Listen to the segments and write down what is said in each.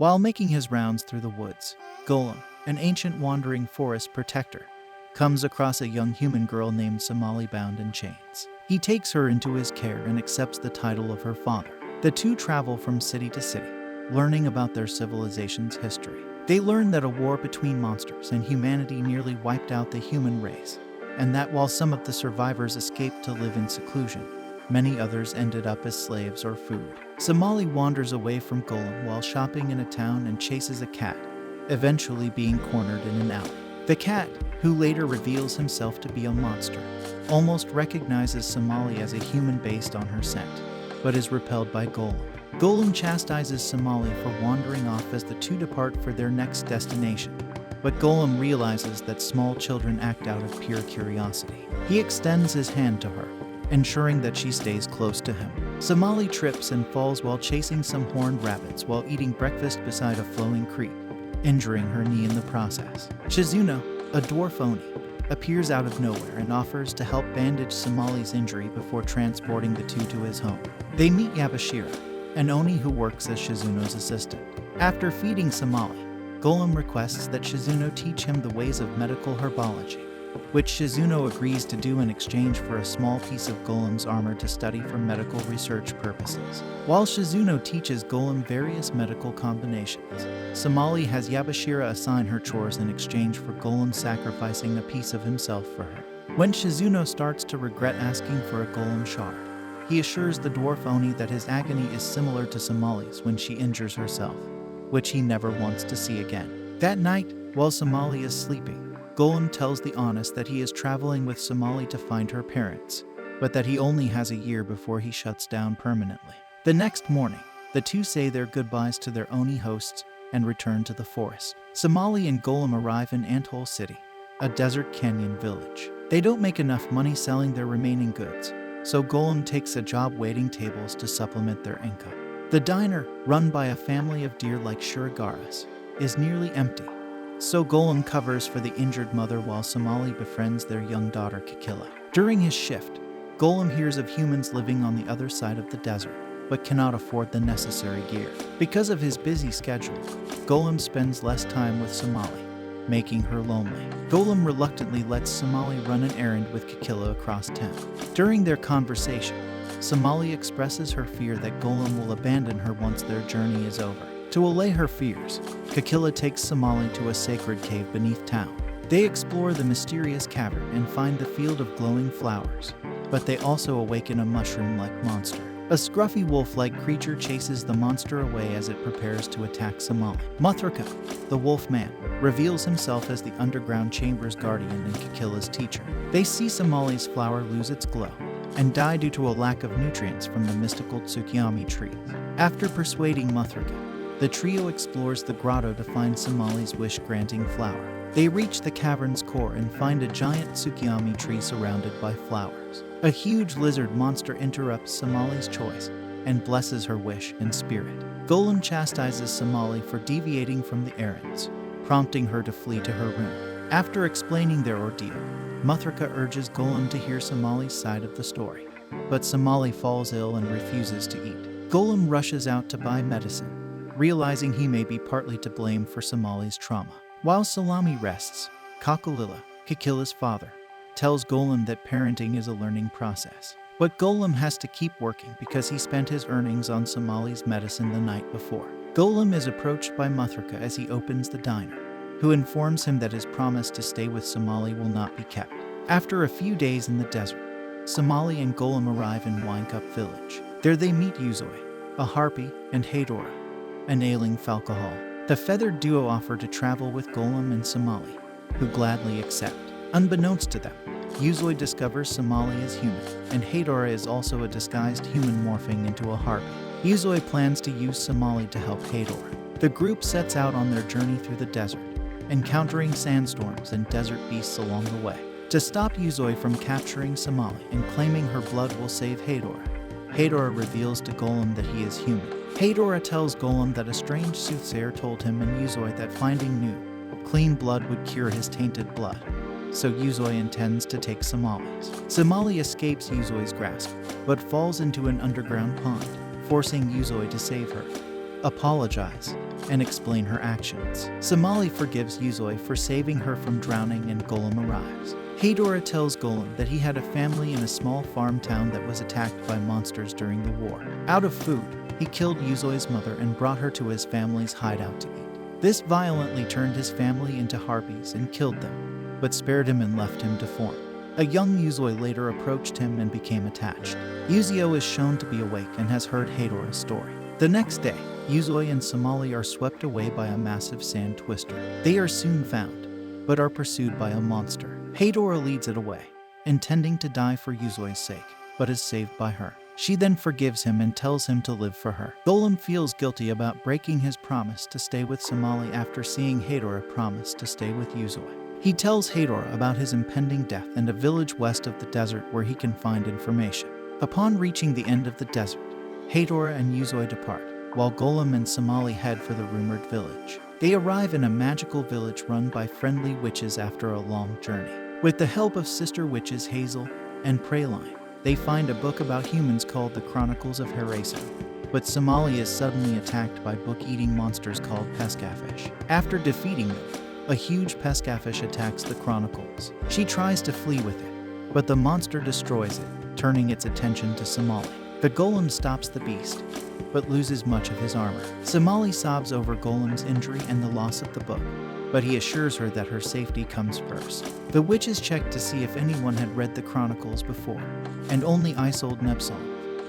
While making his rounds through the woods, Golem, an ancient wandering forest protector, comes across a young human girl named Somali bound in chains. He takes her into his care and accepts the title of her father. The two travel from city to city, learning about their civilization's history. They learn that a war between monsters and humanity nearly wiped out the human race, and that while some of the survivors escaped to live in seclusion, many others ended up as slaves or food. Somali wanders away from Golem while shopping in a town and chases a cat, eventually being cornered in an alley. The cat, who later reveals himself to be a monster, almost recognizes Somali as a human based on her scent, but is repelled by Golem. Golem chastises Somali for wandering off as the two depart for their next destination, but Golem realizes that small children act out of pure curiosity. He extends his hand to her, ensuring that she stays close to him. Somali trips and falls while chasing some horned rabbits while eating breakfast beside a flowing creek, injuring her knee in the process. Shizuno, a dwarf Oni, appears out of nowhere and offers to help bandage Somali's injury before transporting the two to his home. They meet Yabashira, an Oni who works as Shizuno's assistant. After feeding Somali, Golem requests that Shizuno teach him the ways of medical herbology, which Shizuno agrees to do in exchange for a small piece of Golem's armor to study for medical research purposes. While Shizuno teaches Golem various medical combinations, Somali has Yabashira assign her chores in exchange for Golem sacrificing a piece of himself for her. When Shizuno starts to regret asking for a Golem shard, he assures the dwarf Oni that his agony is similar to Somali's when she injures herself, which he never wants to see again. That night, while Somali is sleeping, Golem tells the Honest that he is traveling with Somali to find her parents, but that he only has a year before he shuts down permanently. The next morning, the two say their goodbyes to their Oni hosts and return to the forest. Somali and Golem arrive in Anthole City, a desert canyon village. They don't make enough money selling their remaining goods, so Golem takes a job waiting tables to supplement their income. The diner, run by a family of deer-like Shurigaras, is nearly empty, so Golem covers for the injured mother while Somali befriends their young daughter Kikilla. During his shift, Golem hears of humans living on the other side of the desert, but cannot afford the necessary gear. Because of his busy schedule, Golem spends less time with Somali, making her lonely. Golem reluctantly lets Somali run an errand with Kikilla across town. During their conversation, Somali expresses her fear that Golem will abandon her once their journey is over. To allay her fears, Kikilla takes Somali to a sacred cave beneath town. They explore the mysterious cavern and find the field of glowing flowers, but they also awaken a mushroom-like monster. A scruffy wolf-like creature chases the monster away as it prepares to attack Somali. Muthrika, the wolf man, reveals himself as the underground chamber's guardian and Kikilla's teacher. They see Somali's flower lose its glow and die due to a lack of nutrients from the mystical Tsukyami trees. After persuading Muthrika, the trio explores the grotto to find Somali's wish-granting flower. They reach the cavern's core and find a giant Tsukyami tree surrounded by flowers. A huge lizard monster interrupts Somali's choice and blesses her wish in spirit. Golem chastises Somali for deviating from the errands, prompting her to flee to her room. After explaining their ordeal, Muthrika urges Golem to hear Somali's side of the story, but Somali falls ill and refuses to eat. Golem rushes out to buy medicine, realizing he may be partly to blame for Somali's trauma. While Salami rests, Kakulila, Kikilla's father, tells Golem that parenting is a learning process. But Golem has to keep working because he spent his earnings on Somali's medicine the night before. Golem is approached by Muthrika as he opens the diner, who informs him that his promise to stay with Somali will not be kept. After a few days in the desert, Somali and Golem arrive in Winecup village. There they meet Uzoi, a harpy, and Hadora, an ailing falcohol. The feathered duo offer to travel with Golem and Somali, who gladly accept. Unbeknownst to them, Uzoi discovers Somali is human, and Hadora is also a disguised human morphing into a harpy. Uzoi plans to use Somali to help Hadora. The group sets out on their journey through the desert, encountering sandstorms and desert beasts along the way. To stop Uzoi from capturing Somali and claiming her blood will save Hadora, Hadora reveals to Golem that he is human. Hadora tells Golem that a strange soothsayer told him and Uzoi that finding new, clean blood would cure his tainted blood, so Uzoi intends to take Somali's. Somali escapes Uzoi's grasp, but falls into an underground pond, forcing Uzoi to save her. apologize, and explain her actions. Somali forgives Yuzoi for saving her from drowning, and Golem arrives. Hadora tells Golem that he had a family in a small farm town that was attacked by monsters during the war. Out of food, he killed Yuzoi's mother and brought her to his family's hideout to eat. This violently turned his family into harpies and killed them, but spared him and left him deformed. A young Yuzoi later approached him and became attached. Yuzio is shown to be awake and has heard Hadora's story. The next day, Yuzoi and Somali are swept away by a massive sand twister. They are soon found, but are pursued by a monster. Hadora leads it away, intending to die for Yuzoi's sake, but is saved by her. She then forgives him and tells him to live for her. Golem feels guilty about breaking his promise to stay with Somali after seeing Hadora promise to stay with Yuzoi. He tells Hadora about his impending death and a village west of the desert where he can find information. Upon reaching the end of the desert, Hadora and Yuzoi depart, while Golem and Somali head for the rumored village. They arrive in a magical village run by friendly witches after a long journey. With the help of sister witches Hazel and Praline, they find a book about humans called the Chronicles of Hereso. But Somali is suddenly attacked by book-eating monsters called pescafish. After defeating them, a huge pescafish attacks the Chronicles. She tries to flee with it, but the monster destroys it, turning its attention to Somali. The Golem stops the beast, but loses much of his armor. Somali sobs over Golem's injury and the loss of the book, but he assures her that her safety comes first. The witches check to see if anyone had read the Chronicles before, and only Isolde Nebsal,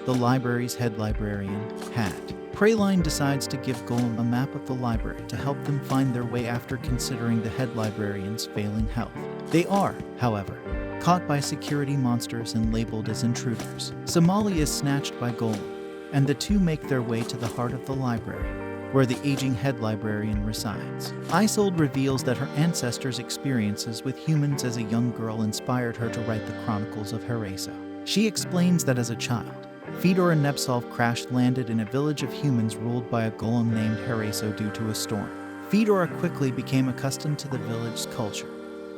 the library's head librarian, had. Praline decides to give Golem a map of the library to help them find their way after considering the head librarian's failing health. They are, however, caught by security monsters and labeled as intruders. Somali is snatched by Golem, and the two make their way to the heart of the library, where the aging head librarian resides. Isolde reveals that her ancestors' experiences with humans as a young girl inspired her to write the Chronicles of Hereso. She explains that as a child, Fedor and Nebsal crash-landed in a village of humans ruled by a golem named Hereso due to a storm. Fedora quickly became accustomed to the village's culture,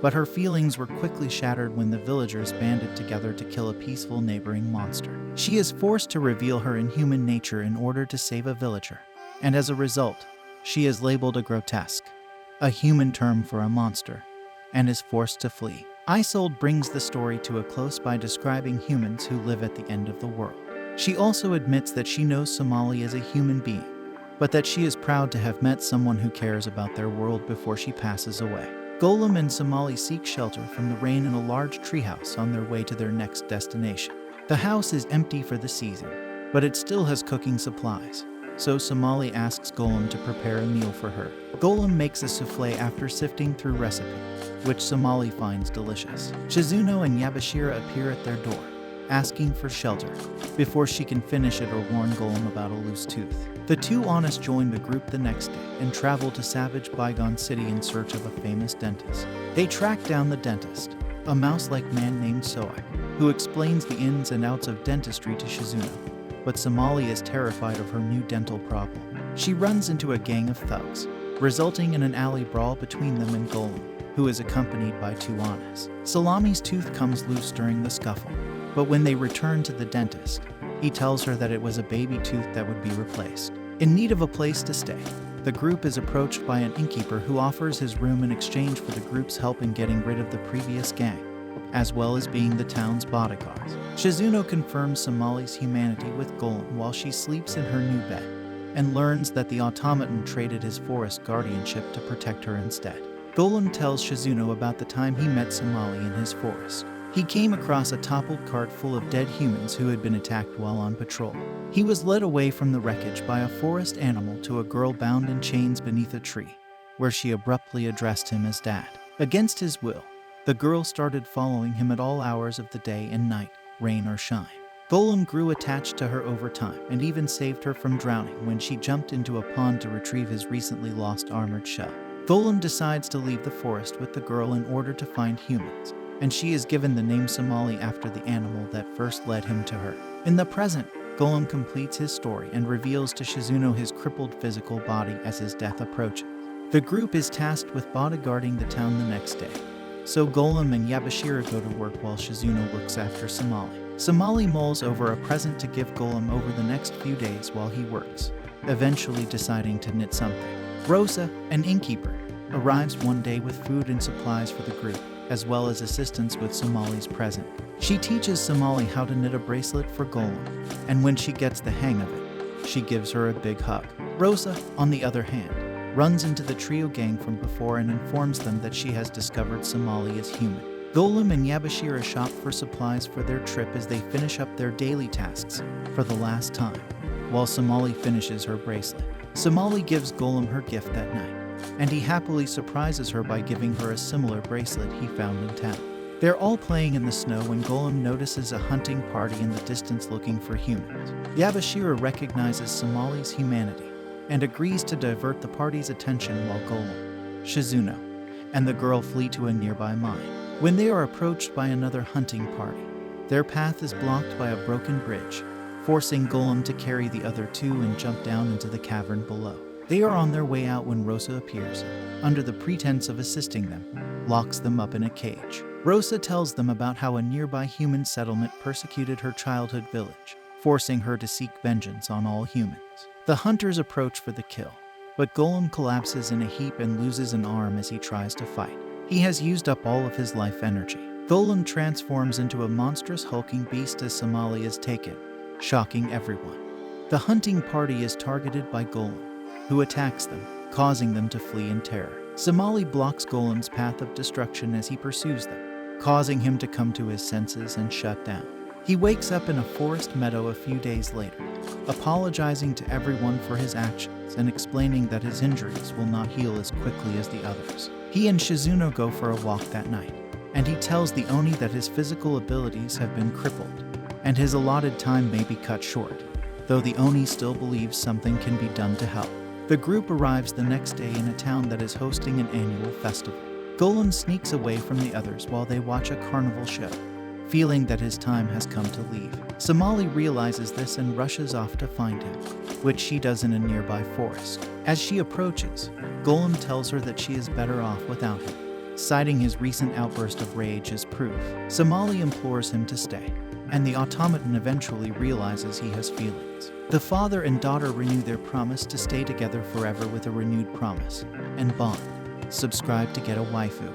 but her feelings were quickly shattered when the villagers banded together to kill a peaceful neighboring monster. She is forced to reveal her inhuman nature in order to save a villager, and as a result, she is labeled a grotesque, a human term for a monster, and is forced to flee. Isolde brings the story to a close by describing humans who live at the end of the world. She also admits that she knows Somali as a human being, but that she is proud to have met someone who cares about their world before she passes away. Golem and Somali seek shelter from the rain in a large treehouse on their way to their next destination. The house is empty for the season, but it still has cooking supplies, so Somali asks Golem to prepare a meal for her. Golem makes a souffle after sifting through recipes, which Somali finds delicious. Shizuno and Yabashira appear at their door, asking for shelter, before she can finish it or warn Golem about a loose tooth. The two honest join the group the next day and travel to Savage Bygone City in search of a famous dentist. They track down the dentist, a mouse-like man named Soak, who explains the ins and outs of dentistry to Shizuno, but Somali is terrified of her new dental problem. She runs into a gang of thugs, resulting in an alley brawl between them and Golem, who is accompanied by two honest. Salami's tooth comes loose during the scuffle, but when they return to the dentist, he tells her that it was a baby tooth that would be replaced. In need of a place to stay, the group is approached by an innkeeper who offers his room in exchange for the group's help in getting rid of the previous gang, as well as being the town's bodyguard. Shizuno confirms Somali's humanity with Golem while she sleeps in her new bed, and learns that the automaton traded his forest guardianship to protect her instead. Golem tells Shizuno about the time he met Somali in his forest. He came across a toppled cart full of dead humans who had been attacked while on patrol. He was led away from the wreckage by a forest animal to a girl bound in chains beneath a tree, where she abruptly addressed him as Dad. Against his will, the girl started following him at all hours of the day and night, rain or shine. Golem grew attached to her over time and even saved her from drowning when she jumped into a pond to retrieve his recently lost armored shell. Golem decides to leave the forest with the girl in order to find humans, and she is given the name Somali after the animal that first led him to her. In the present, Golem completes his story and reveals to Shizuno his crippled physical body as his death approaches. The group is tasked with bodyguarding the town the next day, so Golem and Yabashira go to work while Shizuno looks after Somali. Somali mulls over a present to give Golem over the next few days while he works, eventually deciding to knit something. Rosa, an innkeeper, arrives one day with food and supplies for the group, as well as assistance with Somali's present. She teaches Somali how to knit a bracelet for Golem, and when she gets the hang of it, she gives her a big hug. Rosa, on the other hand, runs into the trio gang from before and informs them that she has discovered Somali is human. Golem and Yabashira shop for supplies for their trip as they finish up their daily tasks for the last time, while Somali finishes her bracelet. Somali gives Golem her gift that night, and he happily surprises her by giving her a similar bracelet he found in town. They're all playing in the snow when Golem notices a hunting party in the distance looking for humans. Yabashira recognizes Somali's humanity and agrees to divert the party's attention while Golem, Shizuno, and the girl flee to a nearby mine. When they are approached by another hunting party, their path is blocked by a broken bridge, forcing Golem to carry the other two and jump down into the cavern below. They are on their way out when Rosa appears, under the pretense of assisting them, locks them up in a cage. Rosa tells them about how a nearby human settlement persecuted her childhood village, forcing her to seek vengeance on all humans. The hunters approach for the kill, but Golem collapses in a heap and loses an arm as he tries to fight. He has used up all of his life energy. Golem transforms into a monstrous hulking beast as Somali is taken, shocking everyone. The hunting party is targeted by Golem, who attacks them, causing them to flee in terror. Somali blocks Golem's path of destruction as he pursues them, causing him to come to his senses and shut down. He wakes up in a forest meadow a few days later, apologizing to everyone for his actions and explaining that his injuries will not heal as quickly as the others. He and Shizuno go for a walk that night, and he tells the Oni that his physical abilities have been crippled, and his allotted time may be cut short, though the Oni still believes something can be done to help. The group arrives the next day in a town that is hosting an annual festival. Golem sneaks away from the others while they watch a carnival show, feeling that his time has come to leave. Somali realizes this and rushes off to find him, which she does in a nearby forest. As she approaches, Golem tells her that she is better off without him, citing his recent outburst of rage as proof. Somali implores him to stay, and the automaton eventually realizes he has feelings. The father and daughter renew their promise to stay together forever with a renewed promise and bond. Subscribe to get a waifu.